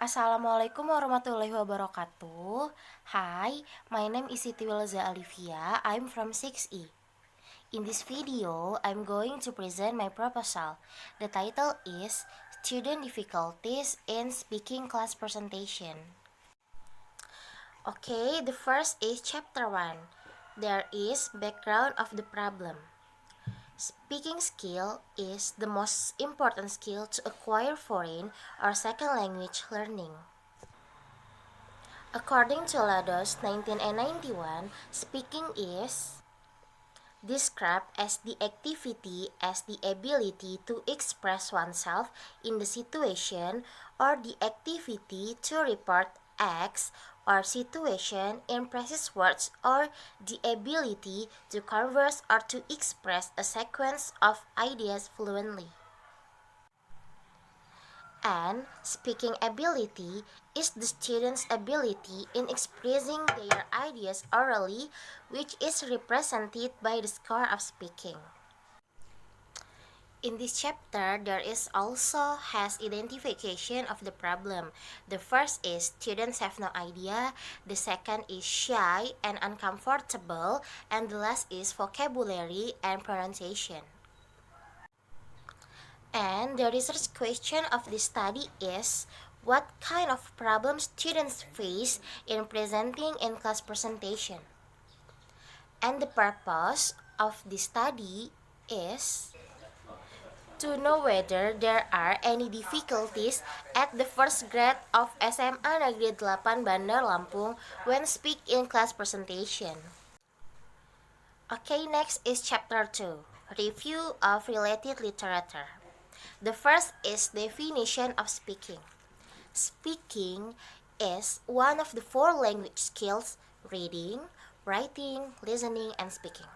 Assalamualaikum warahmatullahi wabarakatuh. Hi, my name is Siti Wilza Alifia. I'm from 6E. In this video, I'm going to present my proposal. The title is Student Difficulties in Speaking Class Presentation. Okay, the first is Chapter 1. There is background of the problem. Speaking skill is the most important skill to acquire foreign or second language learning. According to Lados 1991, speaking is described as the activity as the ability to express oneself in the situation or the activity to report acts or situation in precise words or the ability to converse or to express a sequence of ideas fluently. And speaking ability is the student's ability in expressing their ideas orally, which is represented by the score of speaking. In this chapter, there is also has identification of the problem. The first is students have no idea, the second is shy and uncomfortable, and the last is vocabulary and pronunciation. And the research question of this study is, what kind of problems students face in presenting in class presentation? And the purpose of this study is to know whether there are any difficulties at the first grade of SMA Negeri 8 Bandar Lampung when speak in class presentation. Okay, next is chapter 2, review of related literature. The first is definition of speaking. Speaking is one of the 4 language skills: reading, writing, listening, and speaking.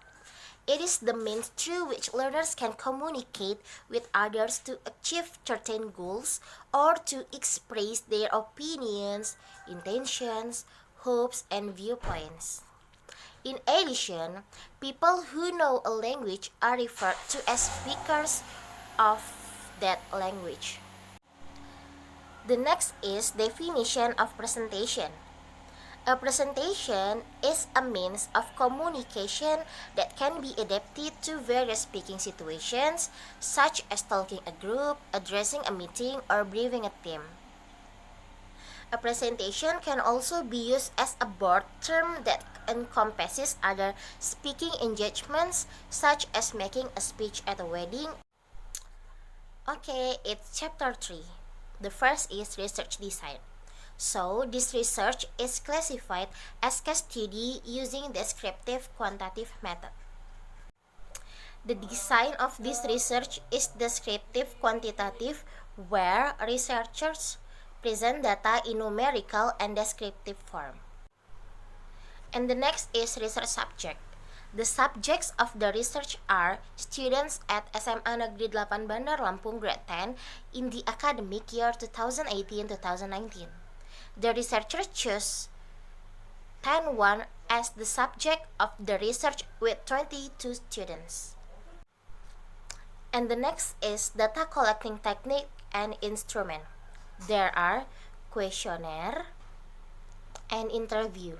It is the means through which learners can communicate with others to achieve certain goals or to express their opinions, intentions, hopes, and viewpoints. In addition, people who know a language are referred to as speakers of that language. The next is definition of presentation. A presentation is a means of communication that can be adapted to various speaking situations, such as talking a group, addressing a meeting, or briefing a team. A presentation can also be used as a broad term that encompasses other speaking engagements, such as making a speech at a wedding. Okay, it's chapter 3. The first is research design. So, this research is classified as case study using descriptive quantitative method. The design of this research is descriptive quantitative, where researchers present data in numerical and descriptive form. And the next is research subject. The subjects of the research are students at SMA Negeri 8 Bandar Lampung grade 10 in the academic year 2018-2019. The researcher chose 10-1 as the subject of the research with 22 students. And the next is data collecting technique and instrument. There are questionnaire and interview.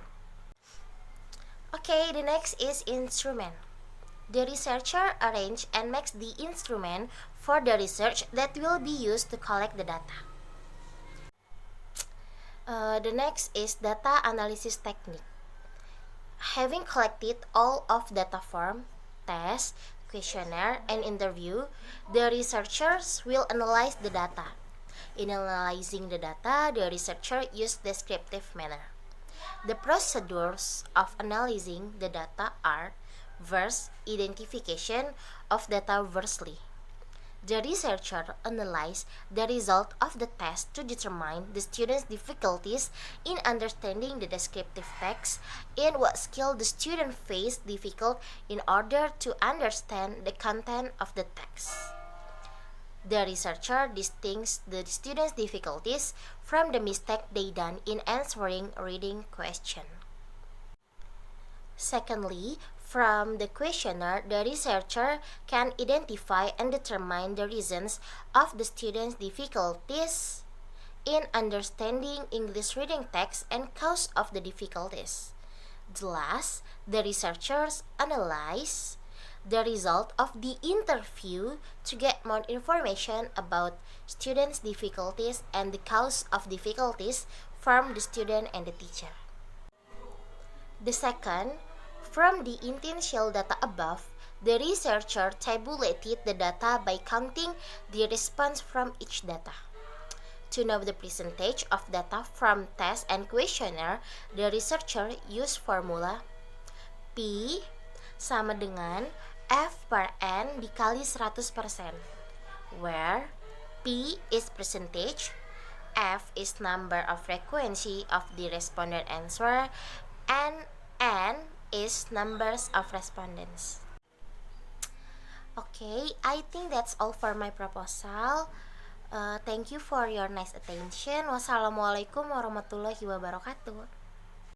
Okay, the next is instrument. The researcher arranges and makes the instrument for the research that will be used to collect the data. The next is data analysis technique. Having collected all of data form, test, questionnaire, and interview, the researchers will analyze the data. In analyzing the data, the researcher uses descriptive manner. The procedures of analyzing the data are: first, identification of data versely. The researcher analyzes the result of the test to determine the student's difficulties in understanding the descriptive text and what skill the student faced difficult in order to understand the content of the text. The researcher distinguishes the students' difficulties from the mistake they done in answering reading question. Secondly, from the questionnaire, the researcher can identify and determine the reasons of the students' difficulties in understanding English reading text and cause of the difficulties. The last, the researchers analyze the result of the interview to get more information about students' difficulties and the cause of difficulties from the student and the teacher. The second, from the initial data above, the researcher tabulated the data by counting the response from each data. To know the percentage of data from test and questionnaire, the researcher used formula P sama dengan F per N dikali 100%, where P is percentage, F is number of frequency of the respondent answer, and N is numbers of respondents. Okay, I think that's all for my proposal. Thank you for your nice attention. Wassalamualaikum warahmatullahi wabarakatuh.